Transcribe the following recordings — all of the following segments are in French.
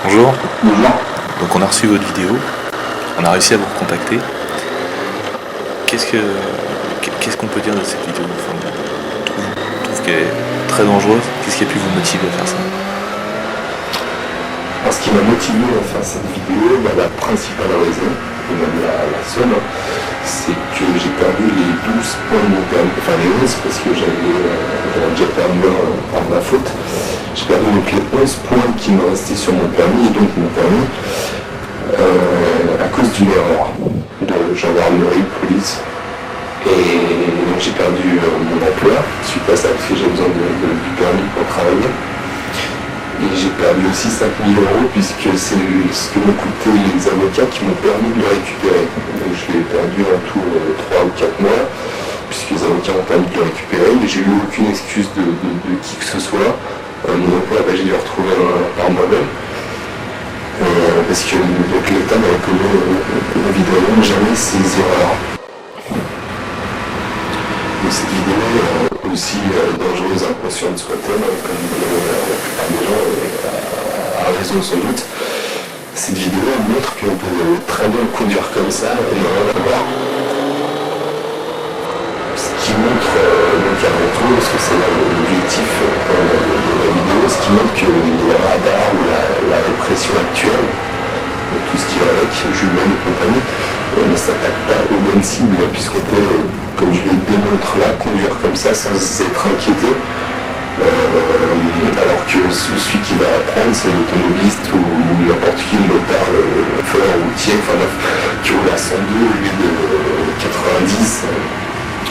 Bonjour, Bonjour. donc on a reçu votre vidéo, on a réussi à vous recontacter. Qu'est-ce qu'on peut dire de cette vidéo? Enfin, on trouve qu'elle est très dangereuse. Qu'est-ce qui a pu vous motiver à faire ça? Alors, ce qui m'a motivé à faire cette vidéo, la principale raison, et même la seule, c'est que j'ai perdu les 12 points de mon permis, enfin les 11 parce que j'avais déjà perdu un par ma faute. J'ai perdu donc les 11 points qui me restaient sur mon permis, et donc mon permis, à cause d'une erreur de gendarmerie, police. Et donc j'ai perdu mon emploi suite à ça parce que j'ai besoin du permis pour travailler. Et j'ai perdu aussi 5 000 euros puisque c'est ce que m'ont coûté les avocats qui m'ont permis de le récupérer. Donc je l'ai perdu en tout 3 ou 4 mois puisque les avocats m'ont permis de le récupérer. Mais j'ai eu aucune excuse de qui que ce soit. Mon emploi, j'ai dû le retrouver par moi-même. Parce que donc, l'État ne reconnaît évidemment jamais ses erreurs. Donc cette vidéo est aussi dangereuse, inconsciente soit-elle, comme la plupart des gens, à raison sans doute. Cette vidéo montre qu'on peut très bien conduire comme ça et ne rien avoir. Ce qui montre donc avant tout, parce que c'est l'objectif de la vidéo, ce qui montre que les radars ou la répression actuelle, tout ce qui va avec, Jules et compagnie, ne s'attaque pas aux bonnes cibles, puisqu'on peut, comme je le démontre là, conduire comme ça sans être inquiété, alors que celui qui va apprendre, c'est l'automobiliste ou n'importe qui, le motard, le fort routier, enfin bref, qui roule à 102 au lieu de 90.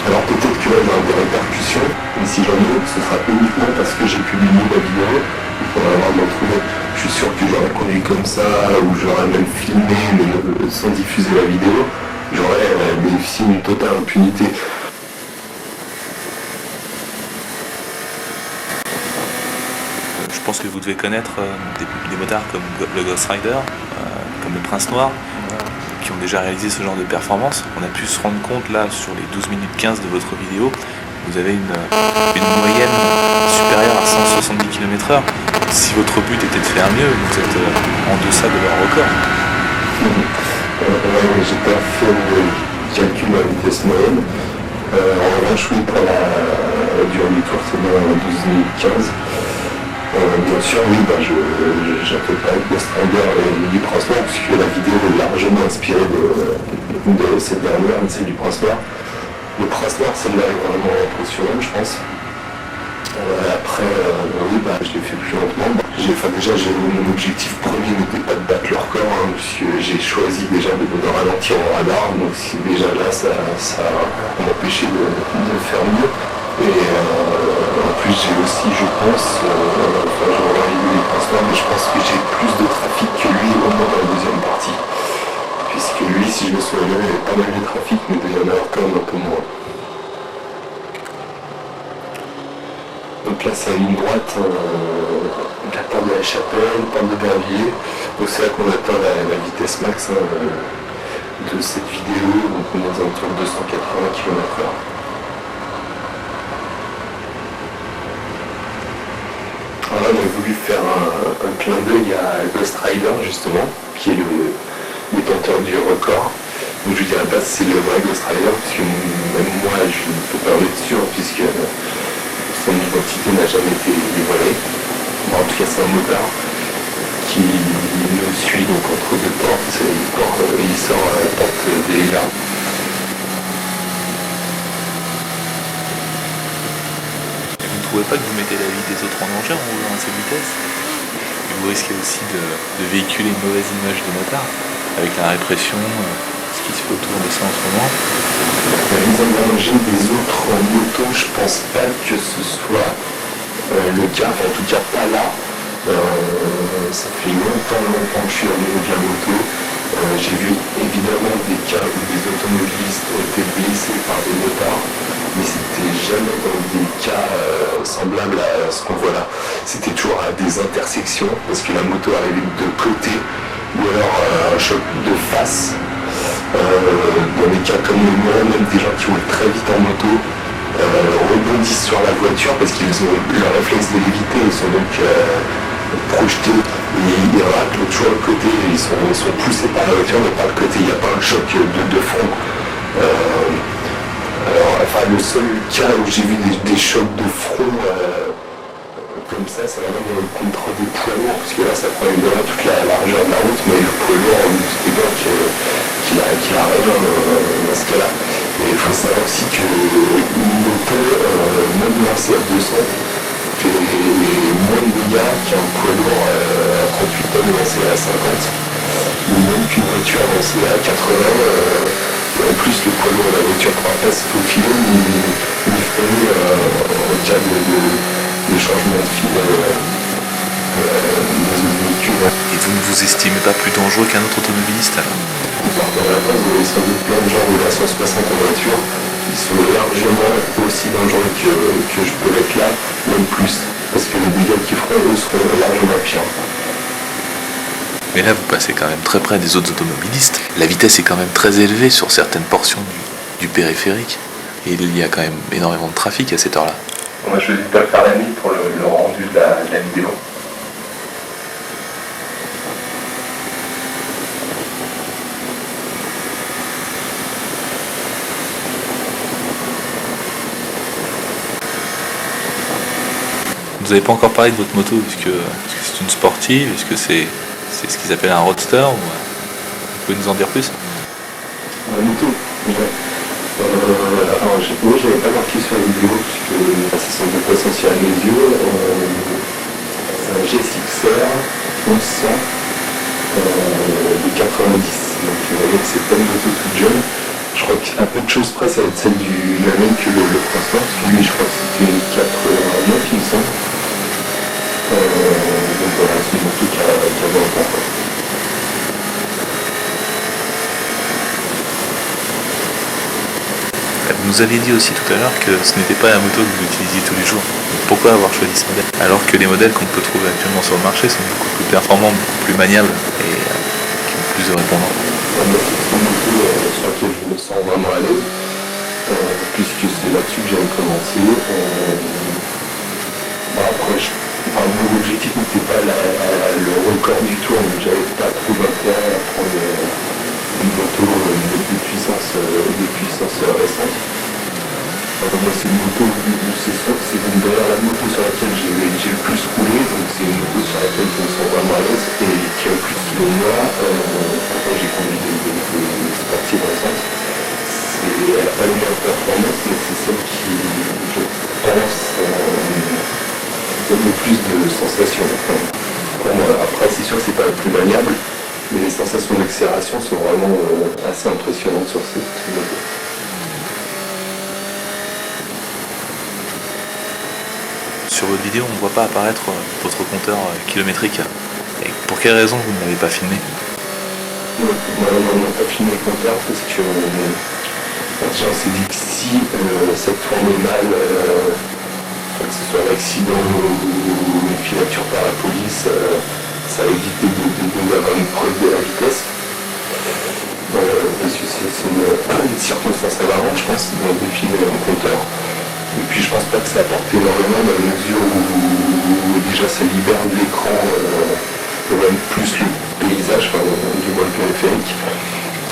Alors peut-être que là, il y aura des répercussions, mais si j'en ai, ce sera uniquement parce que j'ai publié la vidéo, il faudra vraiment m'en trouver. Je suis sûr que j'aurais conduit comme ça, ou j'aurais même filmé, mais sans diffuser la vidéo, j'aurais bénéficié d'une totale impunité. Je pense que vous devez connaître des motards comme le Ghost Rider, comme le Prince Noir, qui ont déjà réalisé ce genre de performance. On a pu se rendre compte là sur les 12 minutes 15 de votre vidéo, vous avez une moyenne supérieure à 170 km/h. Si votre but était de faire mieux, vous êtes en deçà de leur record. J'ai pas fait le calcul de la vitesse moyenne. En revanche, oui, pour la durée du tour, c'est bien 12 minutes 15. Bien sûr, oui, je ne fais pas avec Ghost Rider et du Prince Noir, puisque la vidéo est largement inspirée de cette dernière, c'est du Prince Noir. Le Prince Noir, celle-là est vraiment impressionnante, je pense. Après, oui, je l'ai fait plus lentement. Déjà, mon objectif premier n'était pas de battre leur corps, puisque j'ai choisi déjà de ralentir au radar, donc déjà là, ça m'empêchait de faire mieux. Et en plus, j'ai aussi, je pense, je vais revoir les transports, mais je pense que j'ai plus de trafic que lui au moins dans la deuxième partie. Puisque lui, si je me souviens bien, il y avait pas mal de trafic, mais il y en a quand même un peu moins. Donc là, c'est à ligne droite, la porte de la Chapelle, porte de Bervilliers. Donc c'est là qu'on atteint la vitesse max de cette vidéo, donc on est aux alentours de 280 km/h. Alors là, on a voulu faire un clin d'œil à Ghost Rider, justement, qui est le détenteur du record. Donc je dirais pas si c'est le vrai Ghost Rider, puisque même moi, je ne peux pas en être sûr, puisque son identité n'a jamais été dévoilée. Bon, en tout cas, c'est un motard qui nous suit donc entre deux portes, il sort à la porte des Lilas. Vous ne trouvez pas que vous mettez la vie des autres en danger en roulant à cette vitesse? Et vous risquez aussi de véhiculer une mauvaise image de motard, avec la répression, ce qui se fait autour de ça en ce moment. La mise en danger des autres motos, je pense pas que ce soit le cas, enfin en tout cas pas là. Ça fait longtemps que je suis dans le niveau de la moto. J'ai vu évidemment des cas où des automobilistes ont été blessés par des motards, mais c'était jamais dans des cas semblables à ce qu'on voit là. C'était toujours à des intersections, parce que la moto arrivait de côté, ou alors un choc de face. Dans des cas comme le mien, même des gens qui roulent très vite en moto rebondissent sur la voiture parce qu'ils ont eu le réflexe de l'éviter, ils sont donc projetés et ils ratent toujours le côté, ils sont poussés par la voiture mais pas le côté, il n'y a pas un choc de front. Le seul cas où j'ai vu des chocs de front comme ça, c'est vraiment contre des poids lourds, parce que là ça prend évidemment toute la largeur de la route, mais le poids lourd, c'était bien qu'il a raison dans ce cas-là. Et il faut savoir aussi que une moto, même lancée à 200, fait moins de dégâts qu'un poids lourd à 38 tonnes lancé à 50, ou même qu'une voiture lancée à 80. En plus, le poids lourd de la voiture ne pourra pas se faufiler ni freiner en cas de changement de fil dans une véhicule. Et vous ne vous estimez pas plus dangereux qu'un autre automobiliste alors? Dans la base, vous avez sans doute plein de gens de la 160 en voiture qui sont largement aussi dangereux que je peux l'être là, même plus. Parce que les dégâts qu'ils feront, eux, seront largement pires. Mais là, vous passez quand même très près des autres automobilistes. La vitesse est quand même très élevée sur certaines portions du périphérique. Et il y a quand même énormément de trafic à cette heure-là. Moi, je vais pas faire la nuit pour le rendu de la vidéo. Vous n'avez pas encore parlé de votre moto, puisque c'est une sportive, puisque c'est ce qu'ils appellent un roadster. Vous pouvez nous en dire plus? La moto, ouais. Alors, j'avais pas marqué sur la vidéo, puisque c'est sans doute pas essentiel à mes yeux. C'est un GSX-R 1100 de 90. Donc, c'est pas une moto toute jeune. Je crois qu'à peu de choses près, ça va être celle la même que le Transport, parce que lui, je crois que c'était une 89, il me semble. Donc voilà, c'est une moto qui a 20 ans. Vous nous aviez dit aussi tout à l'heure que ce n'était pas la moto que vous utilisiez tous les jours. Pourquoi avoir choisi ce modèle? Alors que les modèles qu'on peut trouver actuellement sur le marché sont beaucoup plus performants, beaucoup plus maniables et qui ont plus de répondants. C'est une moto sur laquelle je me sens vraiment à l'aise, puisque c'est là-dessus que j'ai commencé. Mon objectif n'était pas le record du tour, donc j'avais pas trop d'intérêt à prendre une moto de puissance récente. Moi, c'est une moto, c'est d'ailleurs la moto sur laquelle j'ai le plus roulé, donc c'est une moto sur laquelle je me sens vraiment à l'aise et qui a le plus de moi. Pourquoi j'ai conduit des sportives récentes. Elle n'a pas les meilleures performances, mais c'est celle qui, je pense, donne le plus de sensations. Pour moi, après, c'est sûr que c'est pas le plus maniable, mais les sensations d'accélération sont vraiment assez impressionnantes sur cette moto. Sur votre vidéo, on ne voit pas apparaître votre compteur kilométrique. Et pour quelle raison vous ne l'avez pas filmé? On n'a pas filmé le compteur parce que on s'est dit que si ça tournait mal, que ce soit l'accident ou une filature par la police, ça a évité d'avoir une preuve de la vitesse. Parce que c'est une circonstance aggravante, je pense, de filmer un compteur. Et puis je pense pas que ça apporte énormément dans la mesure où déjà ça libère de l'écran, même plus le paysage, du moins le périphérique,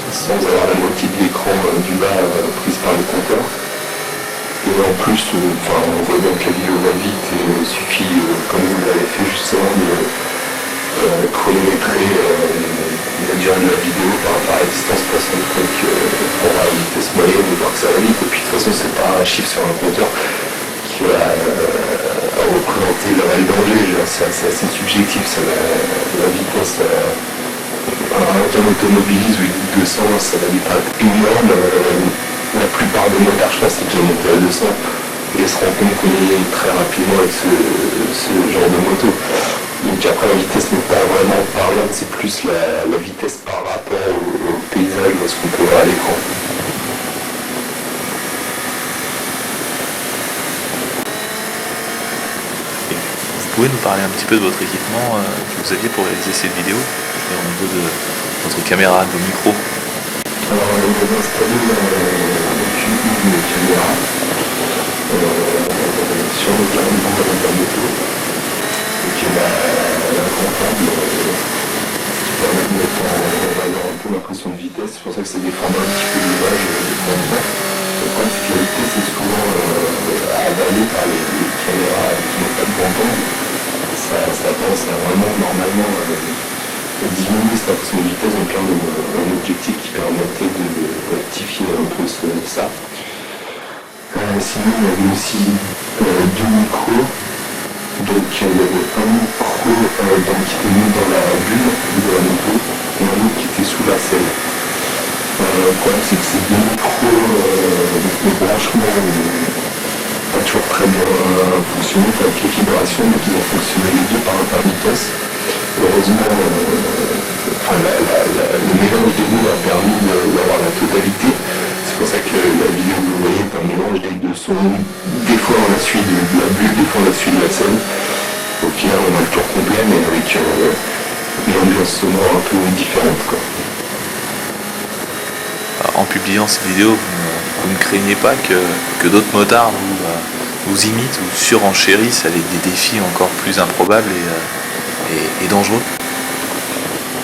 sans avoir la moitié de l'écran du bas prise par le compteur. Et en plus, on voit bien que la vidéo va vite et il suffit, comme vous l'avez fait justement, de chronométrer la durée de la vidéo par rapport à la distance passante pour la vitesse moyenne et voir que ça va vite. Et puis de toute façon, c'est pas un chiffre sur un compteur qui va représenter le réel danger. C'est assez subjectif, la vitesse. Un automobiliste ou 200, ça va lui paraître énorme. La plupart des motards, je pense, c'est déjà monté à 200 et se rend compte qu'on y est très rapidement avec ce genre de moto. Donc après, la vitesse n'est pas vraiment parlante, c'est plus la vitesse par rapport au paysage, à ce qu'on peut voir à l'écran. Vous pouvez nous parler un petit peu de votre équipement que vous aviez pour réaliser cette vidéo, au niveau de votre caméra, de vos micros? Alors, on a installé une caméra sur le carburant de la moto. Donc il y a un grand angle qui permet de mettre en un peu l'impression de vitesse. C'est pour ça que c'est des formats un petit peu d'image de temps en temps. Le problème c'est que la vitesse est souvent avalée par les caméras qui n'ont pas de grand angle. Ça a tendance à vraiment normalement diminuer cette impression de vitesse, donc là on a un objectif qui permettait de rectifier un peu ça. Sinon il y avait aussi deux micros, donc il y avait un micro qui était mis dans la bulle de la moto et un autre qui était sous la selle. Le problème c'est que ces deux micros, le branchement pas toujours très bien fonctionné avec les vibrations, donc ils ont fonctionné les deux par intermittence. Heureusement, le mélange des deux a permis d'avoir la totalité. C'est pour ça que la vidéo que vous voyez est un mélange des deux sons. Des fois on a celui de la bulle, des fois on a celui de la scène. Au final on a le tour complet mais avec une ambiance sonore un peu différente, quoi. En publiant cette vidéo, vous ne craignez pas que d'autres motards vous imitent ou surenchérissent avec des défis encore plus improbables et dangereux?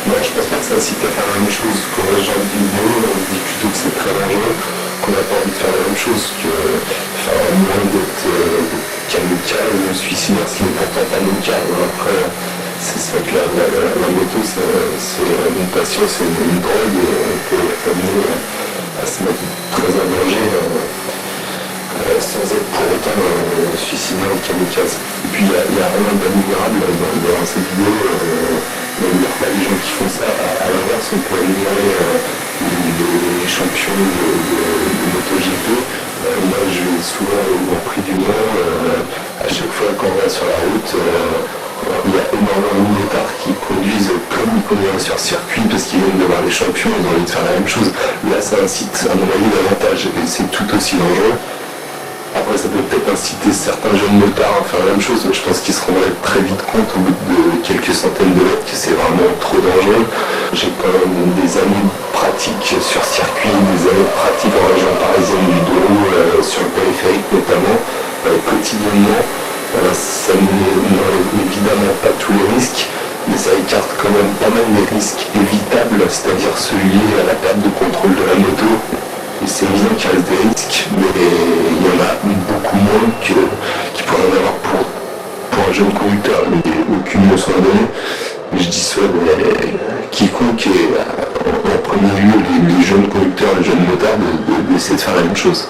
Moi je pense pas que ça incite à faire la même chose qu'on a ce genre de vidéo, on se dit plutôt que c'est très dangereux, qu'on n'a pas envie de faire la même chose, que moins d'être kamikaze, suicidaire, ce qui n'est pourtant pas mon cas. Après, c'est vrai que la moto c'est une passion, c'est une drogue et on peut amener à se mettre très en danger sans être pour autant suicidaire ou kamikaze. Et puis il y a rien d'admirable dans cette vidéo. Il n'y a pas les gens qui font ça. À l'inverse, on peut admirer les champions de MotoGP. Moi, je vais souvent au Grand Prix du Nord. À chaque fois qu'on va sur la route, il y a énormément de motards qui conduisent comme ils conduisent sur circuit parce qu'ils viennent de voir les champions, ils ont envie de faire la même chose. Là, ça incite à mon avis davantage et c'est tout aussi dangereux. Après, ça peut peut-être inciter certains jeunes motards à faire la même chose, mais je pense qu'ils se rendraient très vite compte au bout de quelques centaines de mètres que c'est vraiment trop dangereux. J'ai quand même des années pratiques sur circuit, des années pratiques en région parisienne du Douro, sur le périphérique notamment, quotidiennement. Ça n'enlève évidemment pas tous les risques, mais ça écarte quand même pas mal les risques évitables, c'est-à-dire ceux liés à la perte de contrôle de la moto. Et c'est évident qu'il reste des risques, mais il y en a beaucoup moins qu'il pourrait en avoir pour un jeune conducteur. Il n'y a aucune leçon à donner. Mais je dissuade quiconque est en premier lieu les jeunes conducteurs, les jeunes motards, d'essayer de faire la même chose.